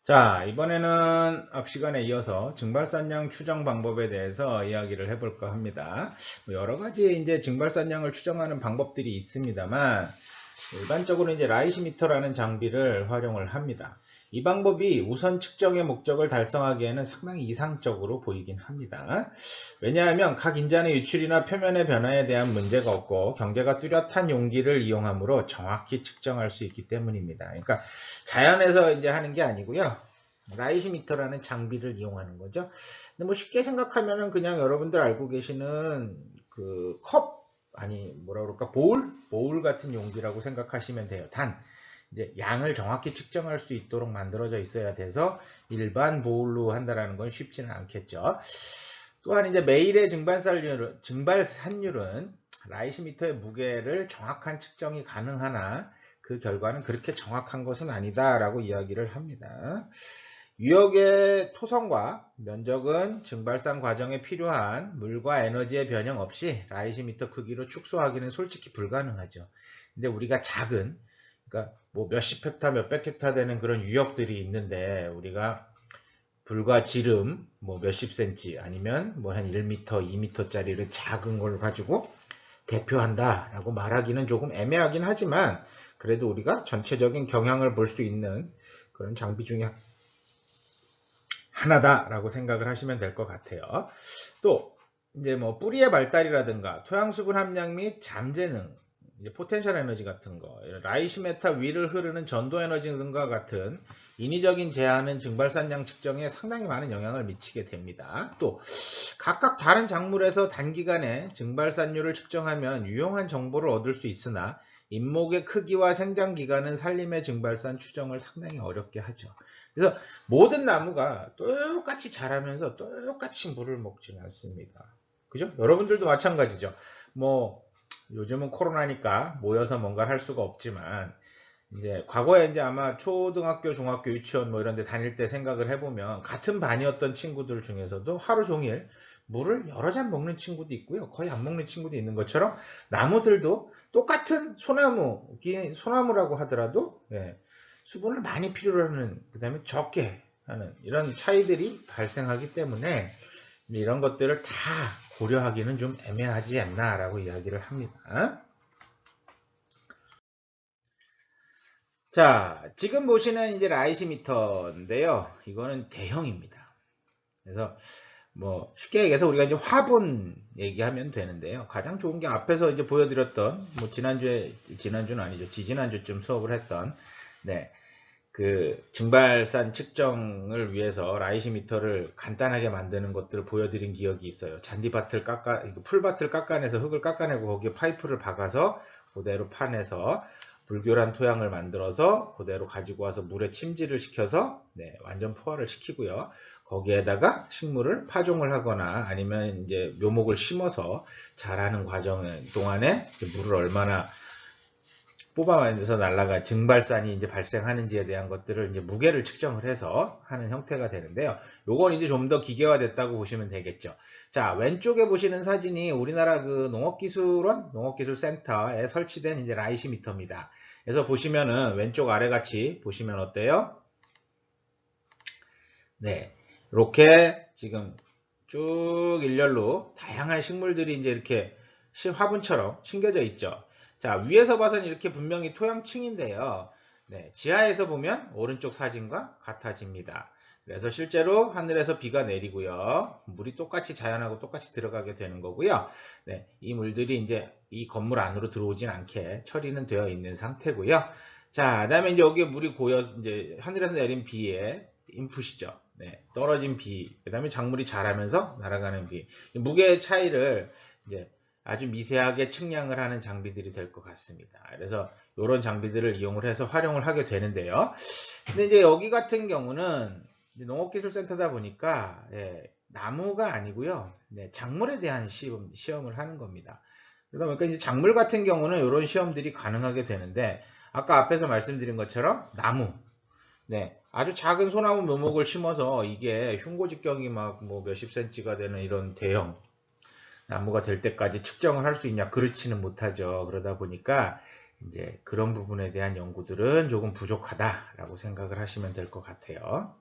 자, 이번에는 앞 시간에 이어서 증발산량 추정 방법에 대해서 이야기를 해볼까 합니다. 여러 가지 이제 증발산량을 추정하는 방법들이 있습니다만, 일반적으로 이제 라이시미터라는 장비를 활용을 합니다. 이 방법이 우선 측정의 목적을 달성하기에는 상당히 이상적으로 보이긴 합니다. 왜냐하면 각 인자의 유출이나 표면의 변화에 대한 문제가 없고 경계가 뚜렷한 용기를 이용하므로 정확히 측정할 수 있기 때문입니다. 그러니까 자연에서 이제 하는 게 아니고요. 라이시미터라는 장비를 이용하는 거죠. 근데 뭐 쉽게 생각하면은 그냥 여러분들 알고 계시는 그 컵, 아니 뭐라 그럴까, 보울 같은 용기라고 생각하시면 돼요. 단 이제 양을 정확히 측정할 수 있도록 만들어져 있어야 돼서 일반 보울로 한다라는 건 쉽지는 않겠죠. 또한 이제 매일의 증발산율은 라이시미터의 무게를 정확한 측정이 가능하나 그 결과는 그렇게 정확한 것은 아니다라고 이야기를 합니다. 유역의 토성과 면적은 증발산 과정에 필요한 물과 에너지의 변형 없이 라이시미터 크기로 축소하기는 솔직히 불가능하죠. 근데 우리가 작은, 그러니까 뭐 몇십 헥타, 몇백 헥타 되는 그런 유역들이 있는데 우리가 불과 지름 뭐 몇십 센치 아니면 뭐 한 1m, 2m짜리를 작은 걸 가지고 대표한다라고 말하기는 조금 애매하긴 하지만 그래도 우리가 전체적인 경향을 볼 수 있는 그런 장비 중에 하나다라고 생각을 하시면 될 것 같아요. 또 이제 뭐 뿌리의 발달이라든가 토양 수분 함량 및 잠재능, 이제 포텐셜 에너지 같은 거, 라이시메타 위를 흐르는 전도 에너지 등과 같은 인위적인 제한은 증발산량 측정에 상당히 많은 영향을 미치게 됩니다. 또 각각 다른 작물에서 단기간에 증발산율을 측정하면 유용한 정보를 얻을 수 있으나 잎목의 크기와 생장 기간은 산림의 증발산 추정을 상당히 어렵게 하죠. 그래서 모든 나무가 똑같이 자라면서 똑같이 물을 먹지는 않습니다. 그죠? 여러분들도 마찬가지죠. 뭐 요즘은 코로나니까 모여서 뭔가를 할 수가 없지만 이제 과거에 이제 아마 초등학교, 중학교, 유치원 뭐 이런 데 다닐 때 생각을 해보면 같은 반이었던 친구들 중에서도 하루 종일 물을 여러 잔 먹는 친구도 있고요. 거의 안 먹는 친구도 있는 것처럼 나무들도 똑같은 소나무라고 하더라도 수분을 많이 필요로 하는, 그 다음에 적게 하는 이런 차이들이 발생하기 때문에 이런 것들을 다 고려하기는 좀 애매하지 않나라고 이야기를 합니다. 자, 지금 보시는 이제 라이시미터인데요. 이거는 대형입니다. 그래서 뭐 쉽게 얘기해서 우리가 이제 화분 얘기하면 되는데요. 가장 좋은 게 앞에서 이제 보여드렸던 뭐 지난주는 아니죠. 지지난주쯤 수업을 했던 그 증발산 측정을 위해서 라이시미터를 간단하게 만드는 것들을 보여드린 기억이 있어요. 풀밭을 깎아내서 흙을 깎아내고 거기에 파이프를 박아서 그대로 파내서 불결한 토양을 만들어서 그대로 가지고 와서 물에 침지를 시켜서 완전 포화를 시키고요. 거기에다가 식물을 파종을 하거나 아니면 이제 묘목을 심어서 자라는 과정 동안에 물을 얼마나 뽑아내서 날아가 증발산이 이제 발생하는지에 대한 것들을 이제 무게를 측정을 해서 하는 형태가 되는데요. 요건 이제 좀 더 기계화됐다고 보시면 되겠죠. 자, 왼쪽에 보시는 사진이 우리나라 그 농업기술센터에 설치된 이제 라이시미터입니다. 그래서 보시면은 왼쪽 아래 같이 보시면 어때요? 네. 이렇게 지금 쭉 일렬로 다양한 식물들이 이제 이렇게 화분처럼 심겨져 있죠. 자, 위에서 봐서는 이렇게 분명히 토양층인데요. 지하에서 보면 오른쪽 사진과 같아집니다. 그래서 실제로 하늘에서 비가 내리고요. 물이 똑같이 자연하고 똑같이 들어가게 되는 거고요. 이 물들이 이제 이 건물 안으로 들어오진 않게 처리는 되어 있는 상태고요. 자, 그다음에 이제 여기에 물이 고여 이제 하늘에서 내린 비에 인풋이죠. 떨어진 비, 그 다음에 작물이 자라면서 날아가는 비. 무게의 차이를 이제 아주 미세하게 측량을 하는 장비들이 될 것 같습니다. 그래서 이런 장비들을 이용을 해서 활용을 하게 되는데요. 근데 이제 여기 같은 경우는 농업기술센터다 보니까 나무가 아니고요. 작물에 대한 시험을 하는 겁니다. 그러다 보니까 이제 작물 같은 경우는 이런 시험들이 가능하게 되는데 아까 앞에서 말씀드린 것처럼 나무, 아주 작은 소나무 묘목을 심어서 이게 흉고직경이 막 뭐 몇십 센치가 되는 이런 대형 나무가 될 때까지 측정을 할 수 있냐? 그렇지는 못하죠. 그러다 보니까 이제 그런 부분에 대한 연구들은 조금 부족하다라고 생각을 하시면 될 것 같아요.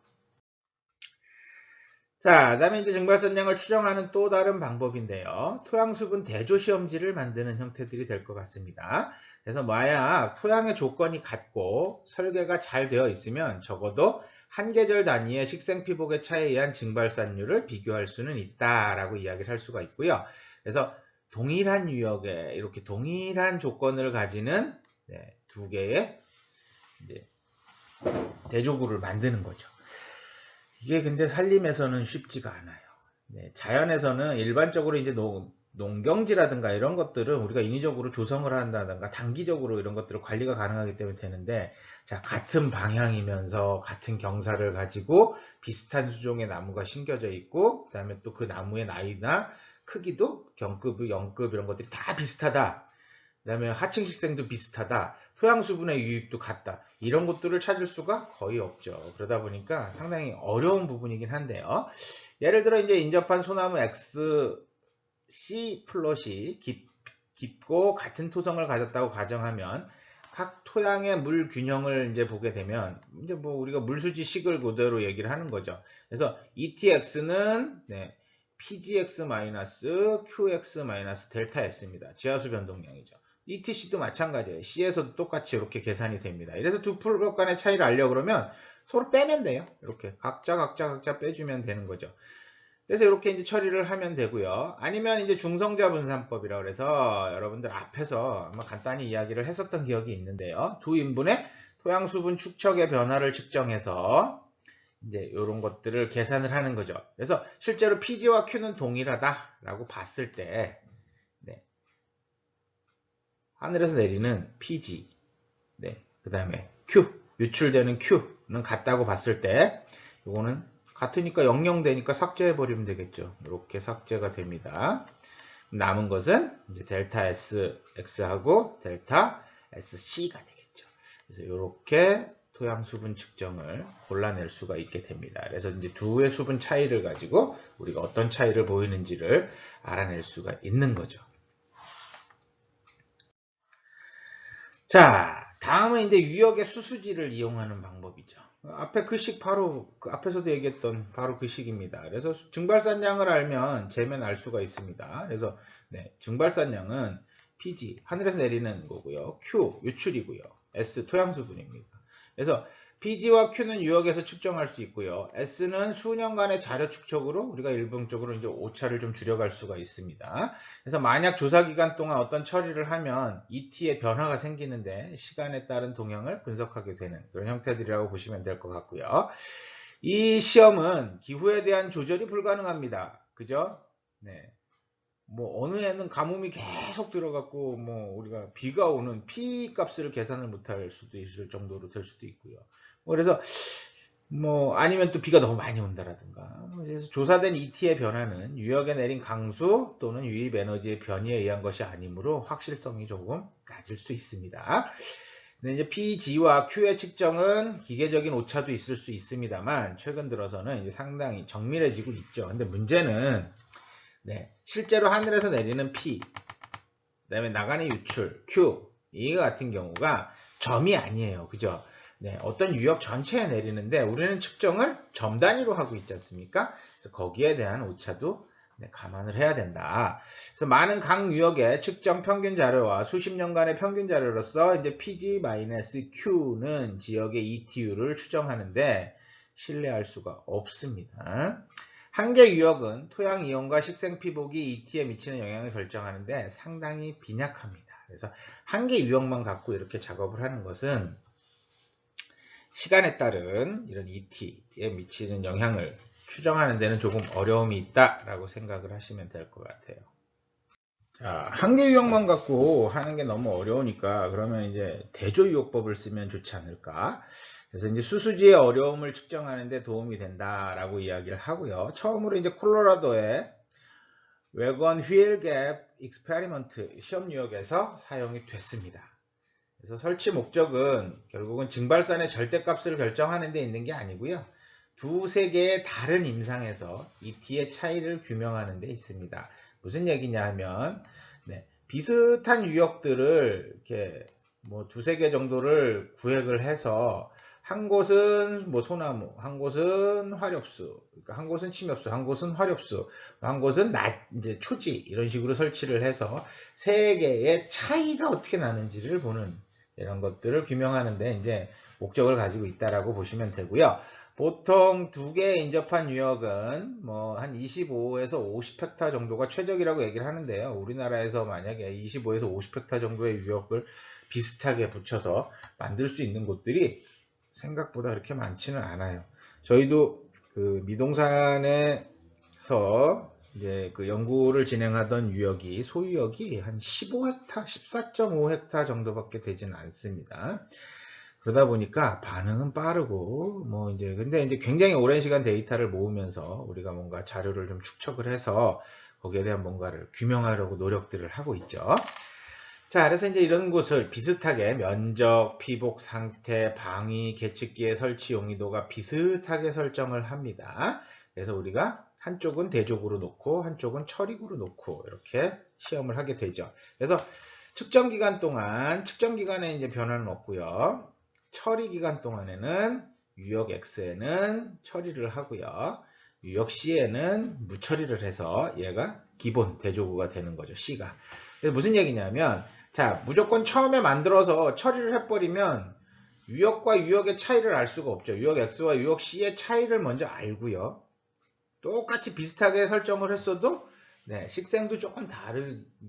자, 그다음에 이제 증발선량을 추정하는 또 다른 방법인데요. 토양수분 대조시험지를 만드는 형태들이 될 것 같습니다. 그래서 만약 토양의 조건이 같고 설계가 잘 되어 있으면 적어도 한 계절 단위의 식생피복의 차이에 의한 증발산율을 비교할 수는 있다라고 이야기를 할 수가 있고요. 그래서 동일한 유역에 이렇게 동일한 조건을 가지는 두 개의 대조구를 만드는 거죠. 이게 근데 산림에서는 쉽지가 않아요. 자연에서는 일반적으로 이제 농경지라든가 이런 것들은 우리가 인위적으로 조성을 한다든가 단기적으로 이런 것들을 관리가 가능하기 때문에 되는데, 자, 같은 방향이면서 같은 경사를 가지고 비슷한 수종의 나무가 심겨져 있고, 그 다음에 또 그 나무의 나이나 크기도 경급, 영급 이런 것들이 다 비슷하다. 그 다음에 하층 식생도 비슷하다. 토양 수분의 유입도 같다. 이런 것들을 찾을 수가 거의 없죠. 그러다 보니까 상당히 어려운 부분이긴 한데요. 예를 들어 이제 인접한 소나무 XC 플롯이 깊고 같은 토성을 가졌다고 가정하면 각 토양의 물 균형을 이제 보게 되면 이제 뭐 우리가 물수지식을 그대로 얘기를 하는 거죠. 그래서 ETX는 PGX-QX-델타 S입니다. 지하수 변동량이죠. ETC도 마찬가지예요. C에서도 똑같이 이렇게 계산이 됩니다. 이래서 두 플롯 간의 차이를 알려고 그러면 서로 빼면 돼요. 이렇게 각자 빼주면 되는 거죠. 그래서 이렇게 이제 처리를 하면 되고요. 아니면 이제 중성자 분산법이라고 그래서 여러분들 앞에서 아마 간단히 이야기를 했었던 기억이 있는데요. 두 인분의 토양 수분 축척의 변화를 측정해서 이제 이런 것들을 계산을 하는 거죠. 그래서 실제로 PG와 Q는 동일하다라고 봤을 때 하늘에서 내리는 PG, 그 다음에 Q, 유출되는 Q는 같다고 봤을 때 이거는 같으니까 00 되니까 삭제해버리면 되겠죠. 이렇게 삭제가 됩니다. 남은 것은 이제 델타 SX하고 델타 SC가 되겠죠. 그래서 이렇게 토양 수분 측정을 골라낼 수가 있게 됩니다. 그래서 이제 두의 수분 차이를 가지고 우리가 어떤 차이를 보이는지를 알아낼 수가 있는 거죠. 자, 다음은 이제 유역의 수수지를 이용하는 방법이죠. 앞에 그 식 바로 앞에서도 얘기했던 바로 그 식입니다. 그래서 증발산량을 알면 재면 알 수가 있습니다. 그래서 증발산량은 PG 하늘에서 내리는 거고요. Q 유출이고요. S 토양 수분입니다. 그래서 PG와 Q는 유역에서 측정할 수 있고요. S는 수년간의 자료 축적으로 우리가 일반적으로 이제 오차를 좀 줄여갈 수가 있습니다. 그래서 만약 조사 기간 동안 어떤 처리를 하면 ET의 변화가 생기는데 시간에 따른 동향을 분석하게 되는 그런 형태들이라고 보시면 될 것 같고요. 이 시험은 기후에 대한 조절이 불가능합니다. 그죠? 뭐 어느 해는 가뭄이 계속 들어갔고 뭐 우리가 비가 오는 피 값을 계산을 못할 수도 있을 정도로 될 수도 있고요. 그래서 뭐 아니면 또 비가 너무 많이 온다라든가. 그래서 조사된 ET의 변화는 유역에 내린 강수 또는 유입 에너지의 변이에 의한 것이 아니므로 확실성이 조금 낮을 수 있습니다. 근데 이제 PG와 Q의 측정은 기계적인 오차도 있을 수 있습니다만 최근 들어서는 이제 상당히 정밀해지고 있죠. 근데 문제는 실제로 하늘에서 내리는 P, 그다음에 나가는 유출 Q 이 같은 경우가 점이 아니에요. 그죠? 어떤 유역 전체에 내리는데 우리는 측정을 점 단위로 하고 있지 않습니까? 그래서 거기에 대한 오차도 감안을 해야 된다. 그래서 많은 각 유역의 측정 평균 자료와 수십 년간의 평균 자료로서 이제 PG-Q는 지역의 ETU를 추정하는데 신뢰할 수가 없습니다. 한계 유역은 토양 이온과 식생 피복이 ET에 미치는 영향을 결정하는데 상당히 빈약합니다. 그래서 한계 유역만 갖고 이렇게 작업을 하는 것은 시간에 따른 이런 ET에 미치는 영향을 추정하는 데는 조금 어려움이 있다라고 생각을 하시면 될 것 같아요. 자, 한계 유역만 갖고 하는 게 너무 어려우니까 그러면 이제 대조 유역법을 쓰면 좋지 않을까? 그래서 이제 수수지의 어려움을 측정하는 데 도움이 된다라고 이야기를 하고요. 처음으로 이제 콜로라도의 웨건 휠 갭 익스페리먼트 시험 유역에서 사용이 됐습니다. 그래서 설치 목적은 결국은 증발산의 절대값을 결정하는 데 있는 게 아니고요. 두세 개의 다른 임상에서 ET의 차이를 규명하는 데 있습니다. 무슨 얘기냐 하면 비슷한 유역들을 이렇게 뭐 두세 개 정도를 구획을 해서 한 곳은 뭐 소나무, 한 곳은 화렵수, 그러니까 한 곳은 침엽수, 한 곳은 화렵수, 한 곳은 이제 초지 이런 식으로 설치를 해서 세 개의 차이가 어떻게 나는지를 보는 이런 것들을 규명하는데 이제 목적을 가지고 있다라고 보시면 되고요. 보통 두 개 인접한 유역은 뭐 한 25에서 50헥타 정도가 최적이라고 얘기를 하는데요. 우리나라에서 만약에 25에서 50헥타 정도의 유역을 비슷하게 붙여서 만들 수 있는 곳들이 생각보다 그렇게 많지는 않아요. 저희도 그 미동산에서 이제 그 연구를 진행하던 유역이 소유역이 한 15헥타, 14.5헥타 정도밖에 되지는 않습니다. 그러다 보니까 반응은 빠르고 뭐 이제 근데 이제 굉장히 오랜 시간 데이터를 모으면서 우리가 뭔가 자료를 좀 축적을 해서 거기에 대한 뭔가를 규명하려고 노력들을 하고 있죠. 자, 그래서 이제 이런 곳을 비슷하게 면적, 피복 상태, 방위, 계측기의 설치 용이도가 비슷하게 설정을 합니다. 그래서 우리가 한쪽은 대족으로 놓고 한쪽은 철익으로 놓고 이렇게 시험을 하게 되죠. 그래서 측정 기간 동안 측정 기간에 이제 변화는 없고요. 처리 기간 동안에는 유역 X에는 처리를 하고요. 유역 C에는 무처리를 해서 얘가 기본 대조구가 되는 거죠. C가. 그래서 무슨 얘기냐면 자, 무조건 처음에 만들어서 처리를 해버리면 유역과 유역의 차이를 알 수가 없죠. 유역 X와 유역 C의 차이를 먼저 알고요. 똑같이 비슷하게 설정을 했어도 네, 식생도 조금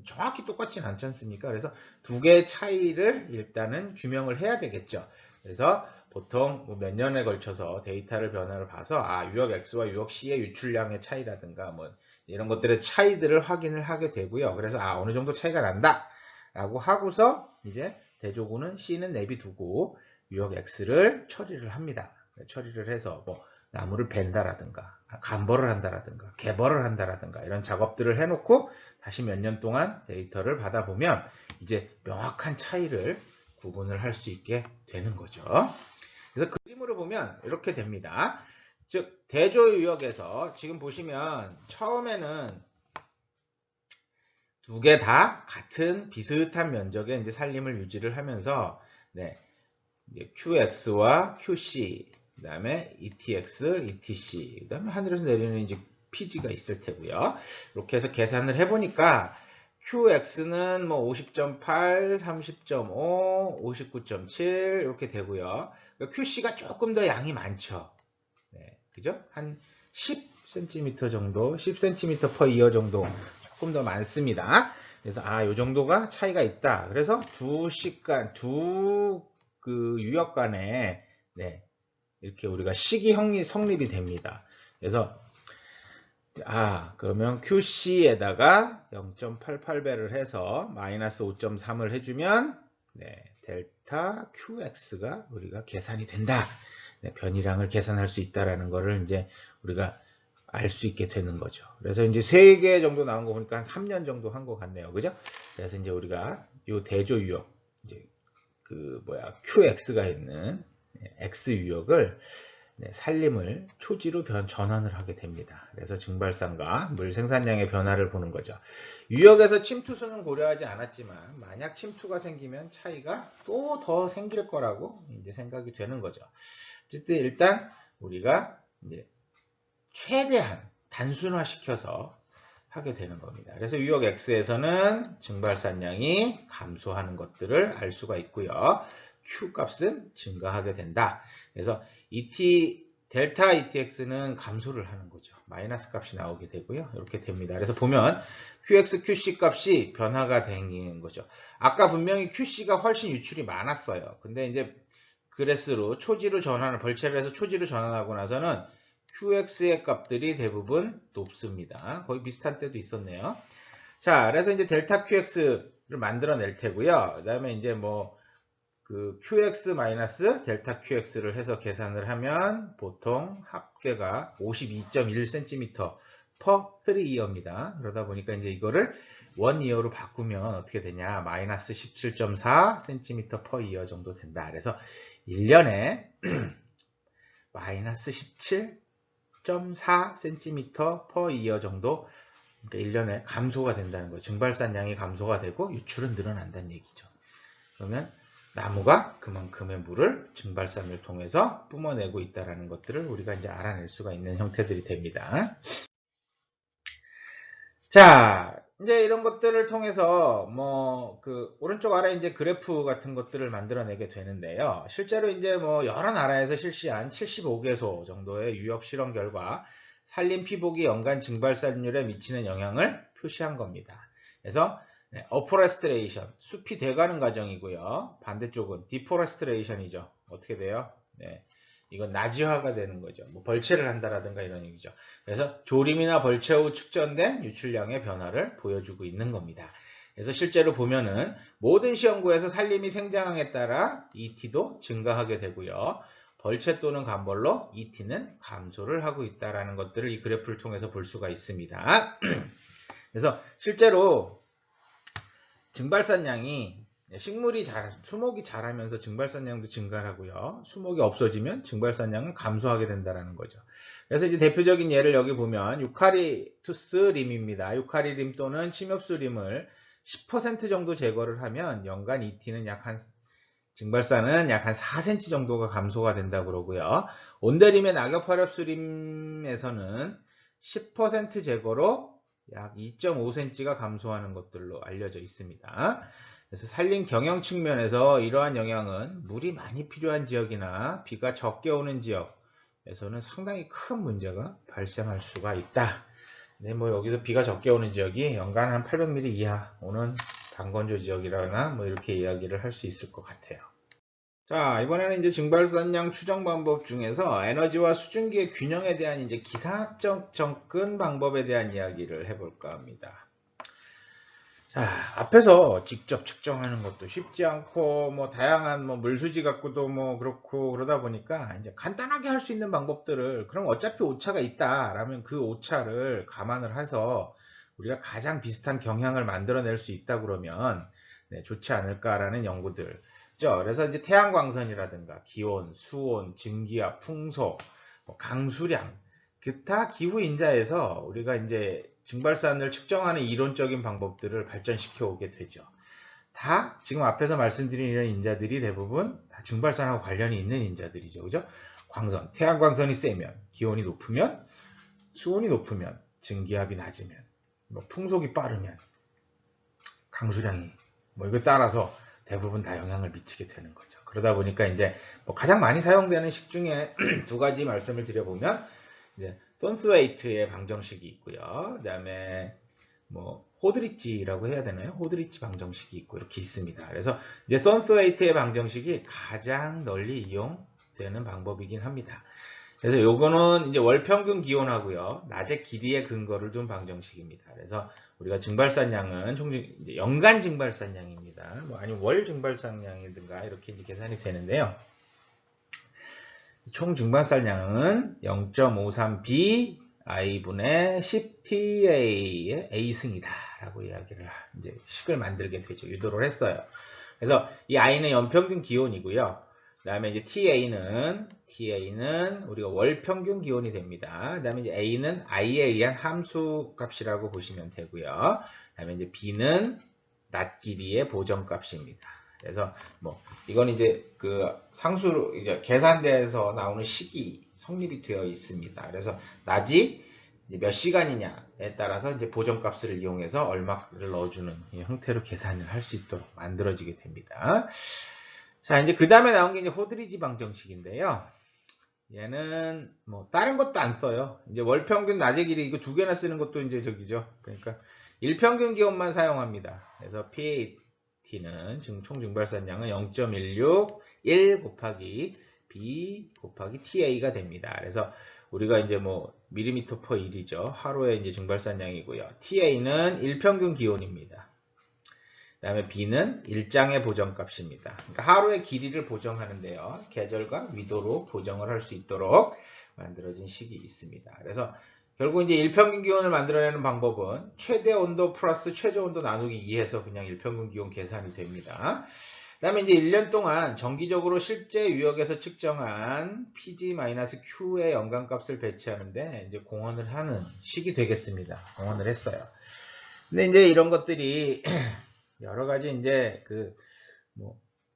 정확히 똑같진 않지 않습니까? 그래서 두 개의 차이를 일단은 규명을 해야 되겠죠. 그래서 보통 몇 년에 걸쳐서 데이터를 변화를 봐서 유역 X와 유역 C의 유출량의 차이라든가 뭐 이런 것들의 차이들을 확인을 하게 되고요. 그래서 어느 정도 차이가 난다 라고 하고서 이제 대조구는 C는 내비두고 유역 X를 처리를 합니다. 처리를 해서 뭐 나무를 벤다라든가 간벌을 한다라든가 개벌을 한다라든가 이런 작업들을 해놓고 다시 몇 년 동안 데이터를 받아보면 이제 명확한 차이를 구분을 할 수 있게 되는 거죠. 그래서 그림으로 보면 이렇게 됩니다. 즉 대조 유역에서 지금 보시면 처음에는 두 개 다 같은 비슷한 면적의 이제 산림을 유지를 하면서 네, 이제 QX와 QC, 그 다음에 ETX, ETC, 그 다음에 하늘에서 내리는 이제 PG가 있을 테고요. 이렇게 해서 계산을 해보니까 QX는 뭐 50.8, 30.5, 59.7 이렇게 되고요. QC가 조금 더 양이 많죠. 네, 그죠? 한 10cm 정도, 10cm per year 정도 조금 더 많습니다. 그래서 요 정도가 차이가 있다. 그래서 그 유역 간에 네, 이렇게 우리가 식이 성립이 됩니다. 그래서 그러면 QC에다가 0.88배를 해서 마이너스 5.3을 해주면 네, 델타 QX가 우리가 계산이 된다. 네, 변이량을 계산할 수 있다라는 거를 이제 우리가 알 수 있게 되는 거죠. 그래서 이제 3개 정도 나온 거 보니까 한 3년 정도 한 것 같네요. 그죠? 그래서 이제 우리가 요 대조 유역, 이제 QX가 있는 X 유역을 산림을 초지로 전환을 하게 됩니다. 그래서 증발산과 물 생산량의 변화를 보는 거죠. 유역에서 침투수는 고려하지 않았지만 만약 침투가 생기면 차이가 또 더 생길 거라고 이제 생각이 되는 거죠. 어쨌든 일단 우리가 이제 최대한 단순화시켜서 하게 되는 겁니다. 그래서 유역 X에서는 증발산량이 감소하는 것들을 알 수가 있고요. Q 값은 증가하게 된다. 그래서 델타 ETX는 감소를 하는 거죠. 마이너스 값이 나오게 되고요. 이렇게 됩니다. 그래서 보면 QX, QC 값이 변화가 되는 거죠. 아까 분명히 QC가 훨씬 유출이 많았어요. 근데 이제 그래스로 초지로 벌채를 해서 초지로 전환하고 나서는 QX의 값들이 대부분 높습니다. 거의 비슷한 때도 있었네요. 자, 그래서 이제 델타 QX를 만들어낼 테고요. 그 다음에 이제 그 QX 마이너스 델타 QX를 해서 계산을 하면 보통 합계가 52.1cm per 3year입니다. 그러다 보니까 이제 이거를 1year로 바꾸면 어떻게 되냐? 마이너스 17.4cm per year 정도 된다. 그래서 1년에 마이너스 17.4cm per year 정도, 그러니까 1년에 감소가 된다는 거예요. 증발산량이 감소가 되고 유출은 늘어난다는 얘기죠. 그러면 나무가 그만큼의 물을 증발산을 통해서 뿜어내고 있다는 것들을 우리가 이제 알아낼 수가 있는 형태들이 됩니다. 자, 이제 이런 것들을 통해서 오른쪽 아래 이제 그래프 같은 것들을 만들어내게 되는데요. 실제로 이제 여러 나라에서 실시한 75개소 정도의 유역 실험 결과 산림 피복이 연간 증발산율에 미치는 영향을 표시한 겁니다. 그래서 어포레스트레이션, 숲이 돼가는 과정이고요. 반대쪽은 디포레스트레이션이죠. 어떻게 돼요? 네. 이건 나지화가 되는 거죠. 벌채를 한다라든가 이런 얘기죠. 그래서 조림이나 벌채 후 축전된 유출량의 변화를 보여주고 있는 겁니다. 그래서 실제로 보면은 모든 시험구에서 산림이 생장에 따라 ET도 증가하게 되고요. 벌채 또는 간벌로 ET는 감소를 하고 있다라는 것들을 이 그래프를 통해서 볼 수가 있습니다. 그래서 실제로 증발산량이 수목이 자라면서 증발산량도 증가하고요. 수목이 없어지면 증발산량은 감소하게 된다는 거죠. 그래서 이제 대표적인 예를 여기 보면 유카리투스 림입니다. 유카리 림 또는 침엽수 림을 10% 정도 제거를 하면 연간 ET는 증발산은 약 한 4cm 정도가 감소가 된다고 그러고요. 온대림의 낙엽화렵수림에서는 10% 제거로 약 2.5cm가 감소하는 것들로 알려져 있습니다. 그래서 산림 경영 측면에서 이러한 영향은 물이 많이 필요한 지역이나 비가 적게 오는 지역에서는 상당히 큰 문제가 발생할 수가 있다. 네, 여기서 비가 적게 오는 지역이 연간 한 800mm 이하 오는 반건조 지역이라거나 이렇게 이야기를 할 수 있을 것 같아요. 자, 이번에는 이제 증발산량 추정 방법 중에서 에너지와 수증기의 균형에 대한 이제 기상학적 접근 방법에 대한 이야기를 해볼까 합니다. 자, 앞에서 직접 측정하는 것도 쉽지 않고 다양한 물수지 갖고도 그렇고 그러다 보니까 이제 간단하게 할 수 있는 방법들을 그럼 어차피 오차가 있다라면 그 오차를 감안을 해서 우리가 가장 비슷한 경향을 만들어낼 수 있다 그러면 좋지 않을까라는 연구들. 그래서 이제 태양광선이라든가 기온, 수온, 증기압, 풍속, 강수량, 기타 기후 인자에서 우리가 이제 증발산을 측정하는 이론적인 방법들을 발전시켜 오게 되죠. 다 지금 앞에서 말씀드린 이런 인자들이 대부분 다 증발산하고 관련이 있는 인자들이죠. 그죠? 광선, 태양광선이 세면, 기온이 높으면, 수온이 높으면, 증기압이 낮으면, 풍속이 빠르면, 강수량이 이거 따라서 대부분 다 영향을 미치게 되는 거죠. 그러다 보니까 이제 가장 많이 사용되는 식 중에 두 가지 말씀을 드려보면 이제 손스웨이트의 방정식이 있고요. 그 다음에 호드리치라고 해야 되나요? 호드리치 방정식이 있고 이렇게 있습니다. 그래서 이제 손스웨이트의 방정식이 가장 널리 이용되는 방법이긴 합니다. 그래서 요거는 이제 월 평균 기온하고요. 낮의 길이에 근거를 둔 방정식입니다. 그래서 우리가 증발산량은 이제 연간 증발산량입니다. 아니면 월 증발산량이든가 이렇게 이제 계산이 되는데요. 총 증발산량은 0.53b i분의 10ta의 a승이다 라고 이야기를 이제 식을 만들게 되죠. 유도를 했어요. 그래서 이 i는 연평균 기온이고요. 그 다음에 이제 TA는 우리가 월 평균 기온이 됩니다. 그 다음에 이제 A는 I에 의한 함수 값이라고 보시면 되고요. 그 다음에 이제 B는 낮 길이의 보정 값입니다. 그래서 이건 이제 그 상수로 이제 계산대에서 나오는 식이 성립이 되어 있습니다. 그래서 낮이 이제 몇 시간이냐에 따라서 이제 보정값을 이용해서 얼마를 넣어주는 이 형태로 계산을 할 수 있도록 만들어지게 됩니다. 자, 이제 그 다음에 나온 게 이제 호드리지 방정식인데요. 얘는 다른 것도 안 써요. 이제 월 평균 낮의 길이 이거 두 개나 쓰는 것도 이제 저기죠. 그러니까 일평균 기온만 사용합니다. 그래서 PAT는 총 증발산량은 0.16 1 곱하기 B 곱하기 TA가 됩니다. 그래서 우리가 이제 밀리미터 퍼 1이죠. 하루의 이제 증발산량이고요. TA는 일평균 기온입니다. 그 다음에 B는 일장의 보정값입니다. 그러니까 하루의 길이를 보정하는데요. 계절과 위도로 보정을 할 수 있도록 만들어진 식이 있습니다. 그래서 결국 이제 일평균 기온을 만들어내는 방법은 최대 온도 플러스 최저 온도 나누기 2해서 그냥 일평균 기온 계산이 됩니다. 그 다음에 이제 1년 동안 정기적으로 실제 유역에서 측정한 PG-Q의 연간값을 배치하는데 이제 공헌을 하는 식이 되겠습니다. 공헌을 했어요. 근데 이제 이런 것들이 여러 가지 이제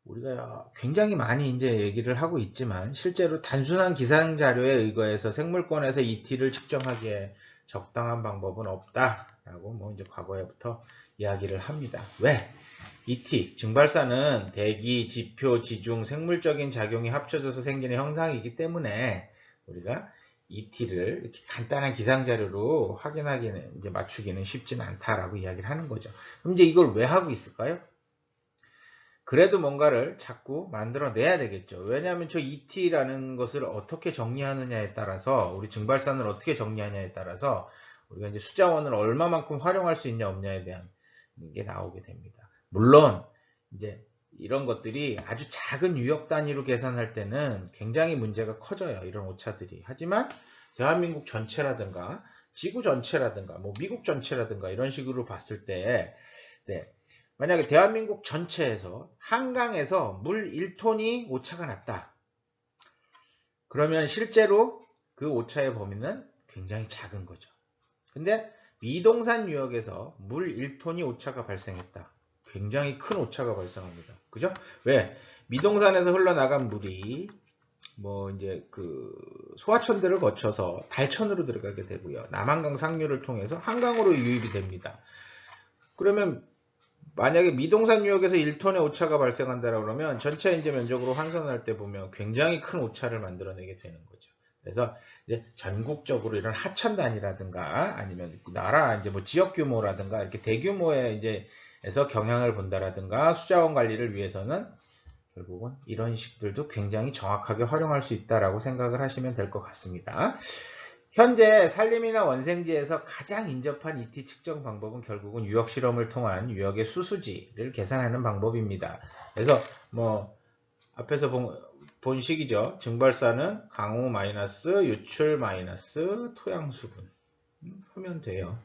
우리가 굉장히 많이 이제 얘기를 하고 있지만 실제로 단순한 기상 자료에 의거해서 생물권에서 ET를 측정하기에 적당한 방법은 없다라고 뭐 이제 과거에부터 이야기를 합니다. 왜? ET, 증발사는 대기, 지표, 지중, 생물적인 작용이 합쳐져서 생기는 현상이기 때문에 우리가 ET를 이렇게 간단한 기상 자료로 확인하기는 이제 맞추기는 쉽지는 않다라고 이야기를 하는 거죠. 그럼 이제 이걸 왜 하고 있을까요? 그래도 뭔가를 자꾸 만들어내야 되겠죠. 왜냐하면 저 ET라는 것을 어떻게 정리하느냐에 따라서, 우리 증발산을 어떻게 정리하냐에 따라서 우리가 이제 수자원을 얼마만큼 활용할 수 있냐 없냐에 대한 게 나오게 됩니다. 물론 이제 이런 것들이 아주 작은 유역 단위로 계산할 때는 굉장히 문제가 커져요. 이런 오차들이. 하지만 대한민국 전체라든가 지구 전체라든가 뭐 미국 전체라든가 이런 식으로 봤을 때 만약에 대한민국 전체에서 한강에서 물 1톤이 오차가 났다. 그러면 실제로 그 오차의 범위는 굉장히 작은 거죠. 근데 미동산 유역에서 물 1톤이 오차가 발생했다. 굉장히 큰 오차가 발생합니다. 그죠? 왜? 미동산에서 흘러나간 물이 뭐 이제 그 소하천들을 거쳐서 달천으로 들어가게 되고요. 남한강 상류를 통해서 한강으로 유입이 됩니다. 그러면 만약에 미동산 유역에서 1톤의 오차가 발생한다라고 그러면 전체 이제 면적으로 환산할 때 보면 굉장히 큰 오차를 만들어내게 되는 거죠. 그래서 이제 전국적으로 이런 하천 단위라든가 아니면 나라 이제 뭐 지역 규모라든가 이렇게 대규모의 이제 에서 경향을 본다라든가 수자원 관리를 위해서는 결국은 이런 식들도 굉장히 정확하게 활용할 수 있다라고 생각을 하시면 될 것 같습니다. 현재 산림이나 원생지에서 가장 인접한 ET 측정 방법은 결국은 유역 실험을 통한 유역의 수수지를 계산하는 방법입니다. 그래서 뭐 앞에서 본 식이죠. 증발사는 강우 마이너스 유출 마이너스 토양 수분 하면 돼요.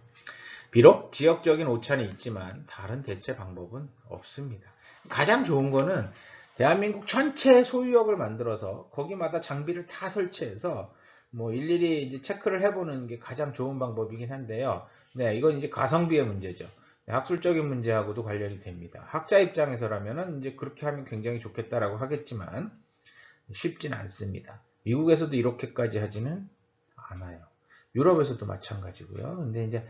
비록 지역적인 오차는 있지만 다른 대체 방법은 없습니다. 가장 좋은 거는 대한민국 전체 소유역을 만들어서 거기마다 장비를 다 설치해서 뭐 일일이 이제 체크를 해보는 게 가장 좋은 방법이긴 한데요. 네, 이건 이제 가성비의 문제죠. 네, 학술적인 문제하고도 관련이 됩니다. 학자 입장에서라면은 이제 그렇게 하면 굉장히 좋겠다라고 하겠지만 쉽진 않습니다. 미국에서도 이렇게까지 하지는 않아요. 유럽에서도 마찬가지고요. 근데 이제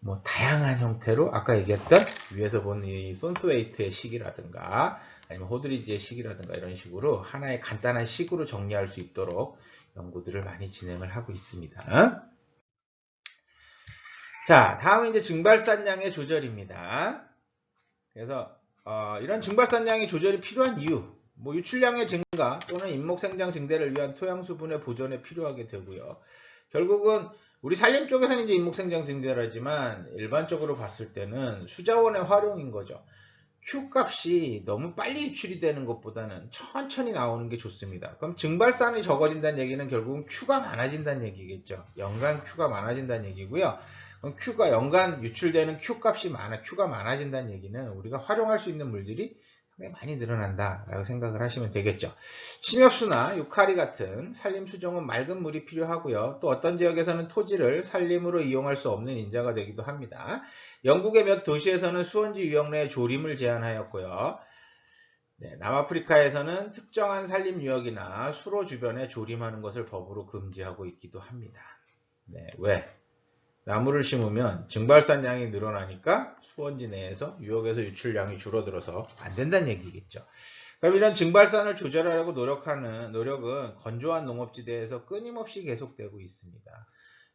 뭐 다양한 형태로 아까 얘기했던 위에서 본 이 손스웨이트의 식이라든가 아니면 호드리지의 식이라든가 이런 식으로 하나의 간단한 식으로 정리할 수 있도록 연구들을 많이 진행을 하고 있습니다. 자, 다음은 이제 증발산량의 조절입니다. 그래서 이런 증발산량의 조절이 필요한 이유, 뭐 유출량의 증가 또는 인목생장 증대를 위한 토양 수분의 보존에 필요하게 되고요. 결국은 우리 산림 쪽에서는 이제 인목생장 증대를 하지만 일반적으로 봤을 때는 수자원의 활용인 거죠. Q 값이 너무 빨리 유출이 되는 것보다는 천천히 나오는 게 좋습니다. 그럼 증발산이 적어진다는 얘기는 결국은 Q가 많아진다는 얘기겠죠. 연간 Q가 많아진다는 얘기고요. 그럼 Q가 연간 유출되는 Q 값이 Q가 많아진다는 얘기는 우리가 활용할 수 있는 물들이 상당히 많이 늘어난다라고 생각을 하시면 되겠죠. 침엽수나 유카리 같은 산림 수종은 맑은 물이 필요하고요. 또 어떤 지역에서는 토지를 산림으로 이용할 수 없는 인자가 되기도 합니다. 영국의 몇 도시에서는 수원지 유역 내 조림을 제한하였고요. 네, 남아프리카에서는 특정한 산림 유역이나 수로 주변에 조림하는 것을 법으로 금지하고 있기도 합니다. 네, 왜? 나무를 심으면 증발산량이 늘어나니까 수원지 내에서 유역에서 유출량이 줄어들어서 안 된다는 얘기겠죠. 그럼 이런 증발산을 조절하려고 노력은 건조한 농업지대에서 끊임없이 계속되고 있습니다.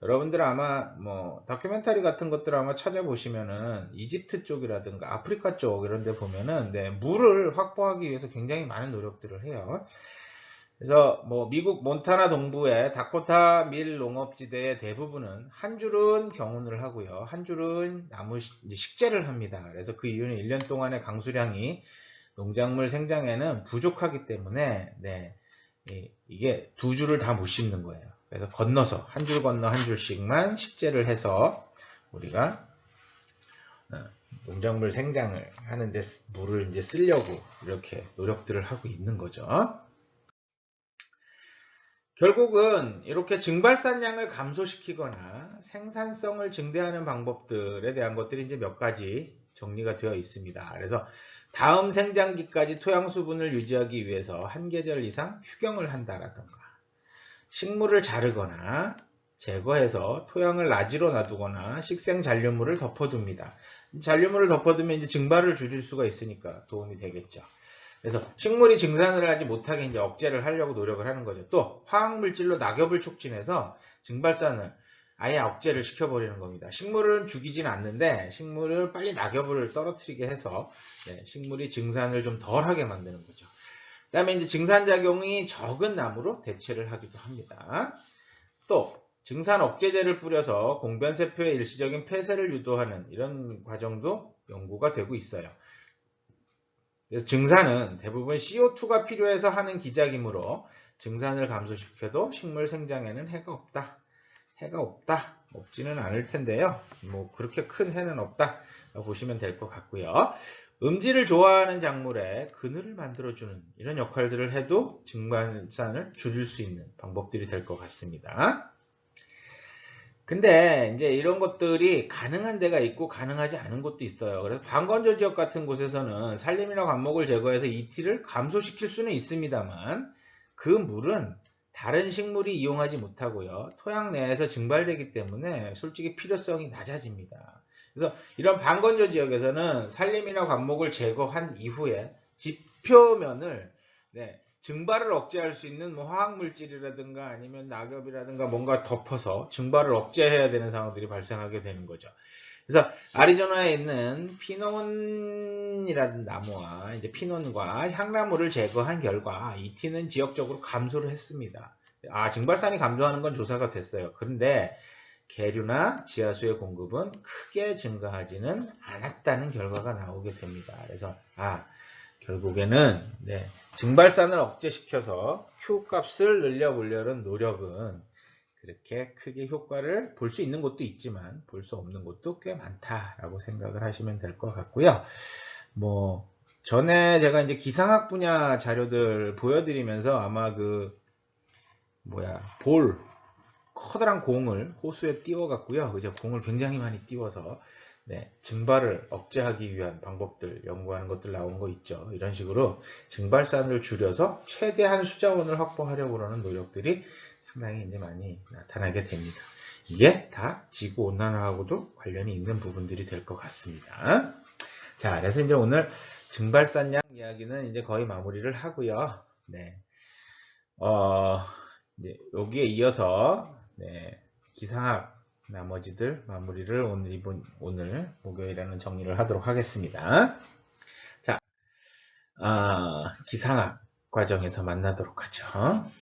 여러분들 아마 뭐 다큐멘터리 같은 것들 아마 찾아보시면은 이집트 쪽이라든가 아프리카 쪽 이런 데 보면은 네, 물을 확보하기 위해서 굉장히 많은 노력들을 해요. 그래서 뭐 미국 몬타나 동부의 다코타 밀 농업지대의 대부분은 한 줄은 경운을 하고요. 한 줄은 나무 식재를 합니다. 그래서 그 이유는 1년 동안의 강수량이 농작물 생장에는 부족하기 때문에 네, 이게 두 줄을 다 못 심는 거예요. 그래서 건너서 한 줄 건너 한 줄씩만 식재를 해서 우리가 농작물 생장을 하는데 물을 이제 쓰려고 이렇게 노력들을 하고 있는 거죠. 결국은 이렇게 증발산량을 감소시키거나 생산성을 증대하는 방법들에 대한 것들이 이제 몇 가지 정리가 되어 있습니다. 그래서 다음 생장기까지 토양 수분을 유지하기 위해서 한 계절 이상 휴경을 한다라던가, 식물을 자르거나 제거해서 토양을 나지로 놔두거나 식생 잔류물을 덮어둡니다. 잔류물을 덮어두면 이제 증발을 줄일 수가 있으니까 도움이 되겠죠. 그래서 식물이 증산을 하지 못하게 이제 억제를 하려고 노력을 하는 거죠. 또 화학물질로 낙엽을 촉진해서 증발산을 아예 억제를 시켜버리는 겁니다. 식물은 죽이진 않는데 식물을 빨리 낙엽을 떨어뜨리게 해서 식물이 증산을 좀 덜하게 만드는 거죠. 그 다음에 이제 증산작용이 적은 나무로 대체를 하기도 합니다. 또 증산 억제제를 뿌려서 공변세포의 일시적인 폐쇄를 유도하는 이런 과정도 연구가 되고 있어요. 그래서 증산은 대부분 CO2가 필요해서 하는 기작이므로 증산을 감소시켜도 식물 생장에는 해가 없다. 해가 없다. 없지는 않을 텐데요. 뭐 그렇게 큰 해는 없다. 보시면 될 것 같고요. 음지를 좋아하는 작물에 그늘을 만들어주는 이런 역할들을 해도 증발산을 줄일 수 있는 방법들이 될 것 같습니다. 근데 이제 이런 것들이 가능한 데가 있고 가능하지 않은 곳도 있어요. 그래서 반건조 지역 같은 곳에서는 산림이나 관목을 제거해서 ET를 감소시킬 수는 있습니다만 그 물은 다른 식물이 이용하지 못하고요. 토양 내에서 증발되기 때문에 솔직히 필요성이 낮아집니다. 그래서 이런 반건조 지역에서는 산림이나 관목을 제거한 이후에 지표면을 증발을 억제할 수 있는 뭐 화학물질이라든가 아니면 낙엽이라든가 뭔가 덮어서 증발을 억제해야 되는 상황들이 발생하게 되는 거죠. 그래서 아리조나에 있는 피논이라는 나무와 이제 피논과 향나무를 제거한 결과 ET는 지역적으로 감소를 했습니다. 증발산이 감소하는 건 조사가 됐어요. 그런데 계류나 지하수의 공급은 크게 증가하지는 않았다는 결과가 나오게 됩니다. 그래서 결국에는 증발산을 억제시켜서 효값을 늘려보려는 노력은 그렇게 크게 효과를 볼 수 있는 곳도 있지만 볼 수 없는 곳도 꽤 많다라고 생각을 하시면 될 것 같고요. 뭐 전에 제가 이제 기상학 분야 자료들 보여드리면서 아마 커다란 공을 호수에 띄워갖고요. 그죠? 공을 굉장히 많이 띄워서 증발을 억제하기 위한 방법들 연구하는 것들 나온 거 있죠. 이런 식으로 증발산을 줄여서 최대한 수자원을 확보하려고 하는 노력들이 상당히 이제 많이 나타나게 됩니다. 이게 다 지구온난화하고도 관련이 있는 부분들이 될 것 같습니다. 자, 그래서 이제 오늘 증발산량 이야기는 이제 거의 마무리를 하고요. 여기에 이어서 기상학 나머지들 마무리를 오늘 목요일에는 정리를 하도록 하겠습니다. 자, 기상학 과정에서 만나도록 하죠.